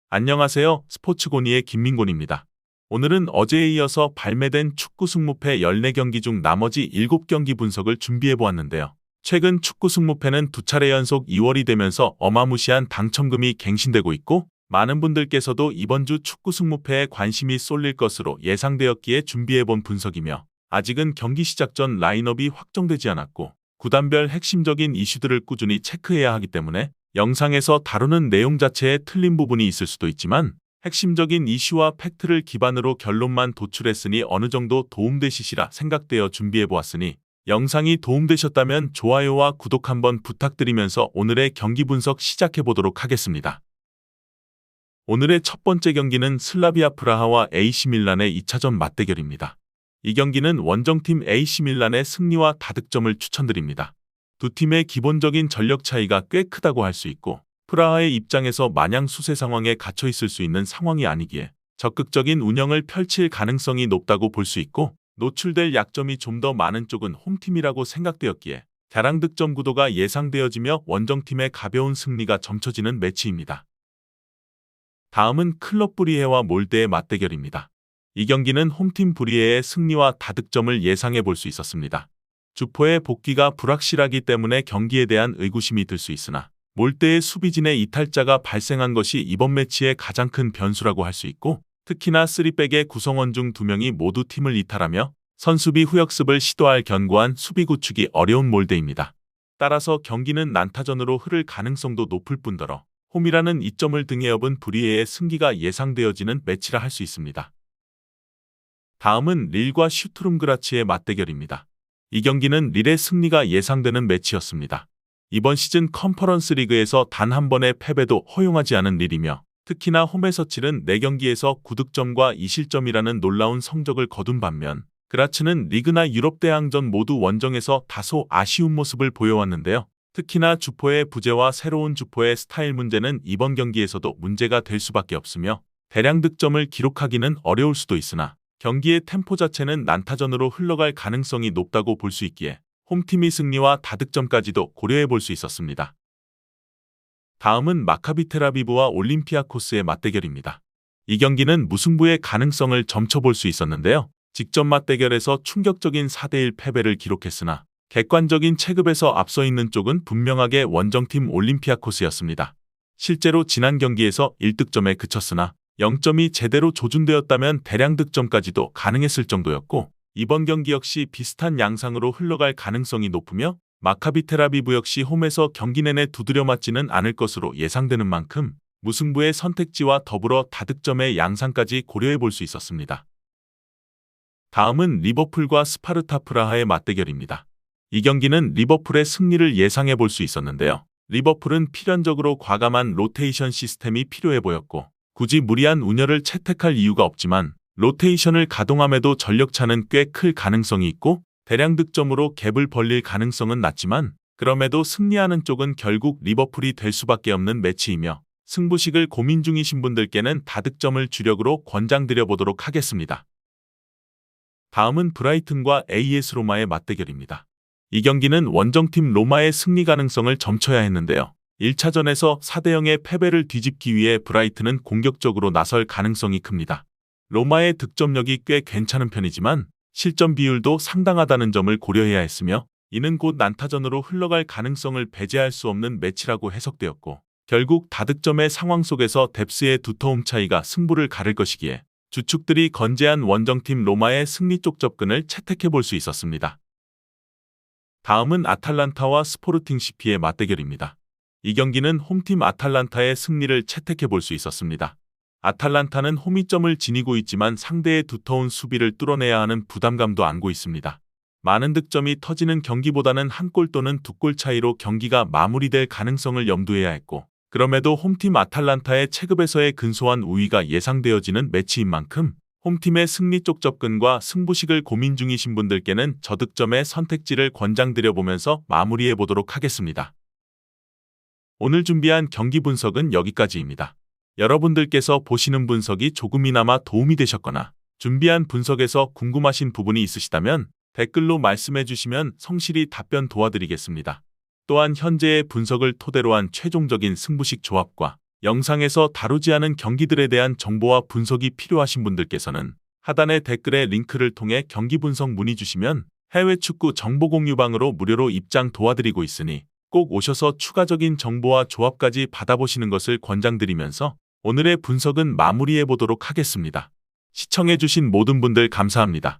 안녕하세요. 스포츠고니의 김민곤입니다. 오늘은 어제에 이어서 발매된 축구 승무패 14경기 중 나머지 7경기 분석을 준비해 보았는데요. 최근 축구 승무패는 두 차례 연속 2월이 되면서 어마무시한 당첨금이 갱신되고 있고, 많은 분들께서도 이번 주 축구 승무패에 관심이 쏠릴 것으로 예상되었기에 준비해 본 분석이며, 아직은 경기 시작 전 라인업이 확정되지 않았고, 구단별 핵심적인 이슈들을 꾸준히 체크해야 하기 때문에 영상에서 다루는 내용 자체에 틀린 부분이 있을 수도 있지만, 핵심적인 이슈와 팩트를 기반으로 결론만 도출했으니 어느 정도 도움되시리라 생각되어 준비해 보았으니, 영상이 도움되셨다면 좋아요와 구독 한번 부탁드리면서 오늘의 경기 분석 시작해 보도록 하겠습니다. 오늘의 첫 번째 경기는 슬라비아 프라하와 AC 밀란의 2차전 맞대결입니다. 이 경기는 원정팀 AC 밀란의 승리와 다득점을 추천드립니다. 두 팀의 기본적인 전력 차이가 꽤 크다고 할 수 있고, 프라하의 입장에서 마냥 수세 상황에 갇혀 있을 수 있는 상황이 아니기에 적극적인 운영을 펼칠 가능성이 높다고 볼 수 있고, 노출될 약점이 좀 더 많은 쪽은 홈팀이라고 생각되었기에 다량 득점 구도가 예상되어지며 원정팀의 가벼운 승리가 점쳐지는 매치입니다. 다음은 클럽 브리헤와 몰데의 맞대결입니다. 이 경기는 홈팀 브리헤의 승리와 다득점을 예상해 볼 수 있었습니다. 주포의 복귀가 불확실하기 때문에 경기에 대한 의구심이 들 수 있으나, 몰데의 수비진의 이탈자가 발생한 것이 이번 매치의 가장 큰 변수라고 할 수 있고, 특히나 3백의 구성원 중 2명이 모두 팀을 이탈하며 선수비 후역습을 시도할 견고한 수비 구축이 어려운 몰데입니다. 따라서 경기는 난타전으로 흐를 가능성도 높을 뿐더러 홈이라는 이점을 등에 업은 브리헤의 승기가 예상되어지는 매치라 할 수 있습니다. 다음은 릴과 슈투름 그라츠의 맞대결입니다. 이 경기는 릴의 승리가 예상되는 매치였습니다. 이번 시즌 컨퍼런스 리그에서 단 한 번의 패배도 허용하지 않은 릴이며, 특히나 홈에서 치른 4경기에서 9득점과 2실점이라는 놀라운 성적을 거둔 반면, 그라츠는 리그나 유럽 대항전 모두 원정에서 다소 아쉬운 모습을 보여왔는데요. 특히나 주포의 부재와 새로운 주포의 스타일 문제는 이번 경기에서도 문제가 될 수밖에 없으며, 대량 득점을 기록하기는 어려울 수도 있으나 경기의 템포 자체는 난타전으로 흘러갈 가능성이 높다고 볼 수 있기에 홈팀의 승리와 다득점까지도 고려해 볼 수 있었습니다. 다음은 마카비 텔아비브와 올림피아코스의 맞대결입니다. 이 경기는 무승부의 가능성을 점쳐볼 수 있었는데요. 직전 맞대결에서 충격적인 4대1 패배를 기록했으나 객관적인 체급에서 앞서 있는 쪽은 분명하게 원정팀 올림피아코스였습니다. 실제로 지난 경기에서 1득점에 그쳤으나 0점이 제대로 조준되었다면 대량 득점까지도 가능했을 정도였고, 이번 경기 역시 비슷한 양상으로 흘러갈 가능성이 높으며, 마카비 텔아비브 역시 홈에서 경기 내내 두드려 맞지는 않을 것으로 예상되는 만큼 무승부의 선택지와 더불어 다득점의 양상까지 고려해 볼 수 있었습니다. 다음은 리버풀과 스파르타 프라하의 맞대결입니다. 이 경기는 리버풀의 승리를 예상해 볼 수 있었는데요. 리버풀은 필연적으로 과감한 로테이션 시스템이 필요해 보였고, 굳이 무리한 운영을 채택할 이유가 없지만 로테이션을 가동함에도 전력차는 꽤 클 가능성이 있고, 대량 득점으로 갭을 벌릴 가능성은 낮지만 그럼에도 승리하는 쪽은 결국 리버풀이 될 수밖에 없는 매치이며, 승부식을 고민 중이신 분들께는 다득점을 주력으로 권장드려 보도록 하겠습니다. 다음은 브라이튼과 AS 로마의 맞대결입니다. 이 경기는 원정팀 로마의 승리 가능성을 점쳐야 했는데요. 1차전에서 4대0의 패배를 뒤집기 위해 브라이튼은 공격적으로 나설 가능성이 큽니다. 로마의 득점력이 꽤 괜찮은 편이지만 실점 비율도 상당하다는 점을 고려해야 했으며, 이는 곧 난타전으로 흘러갈 가능성을 배제할 수 없는 매치라고 해석되었고, 결국 다득점의 상황 속에서 뎁스의 두터움 차이가 승부를 가를 것이기에 주축들이 건재한 원정팀 로마의 승리 쪽 접근을 채택해 볼 수 있었습니다. 다음은 아탈란타와 스포르팅 CP의 맞대결입니다. 이 경기는 홈팀 아탈란타의 승리를 채택해 볼 수 있었습니다. 아탈란타는 홈이점을 지니고 있지만 상대의 두터운 수비를 뚫어내야 하는 부담감도 안고 있습니다. 많은 득점이 터지는 경기보다는 한 골 또는 2골 차이로 경기가 마무리될 가능성을 염두해야 했고, 그럼에도 홈팀 아탈란타의 체급에서의 근소한 우위가 예상되어지는 매치인 만큼 홈팀의 승리 쪽 접근과 승부식을 고민 중이신 분들께는 저득점의 선택지를 권장드려 보면서 마무리해 보도록 하겠습니다. 오늘 준비한 경기 분석은 여기까지입니다. 여러분들께서 보시는 분석이 조금이나마 도움이 되셨거나 준비한 분석에서 궁금하신 부분이 있으시다면 댓글로 말씀해 주시면 성실히 답변 도와드리겠습니다. 또한 현재의 분석을 토대로 한 최종적인 승부식 조합과 영상에서 다루지 않은 경기들에 대한 정보와 분석이 필요하신 분들께서는 하단의 댓글에 링크를 통해 경기 분석 문의 주시면 해외 축구 정보 공유방으로 무료로 입장 도와드리고 있으니 꼭 오셔서 추가적인 정보와 조합까지 받아보시는 것을 권장드리면서 오늘의 분석은 마무리해 보도록 하겠습니다. 시청해주신 모든 분들 감사합니다.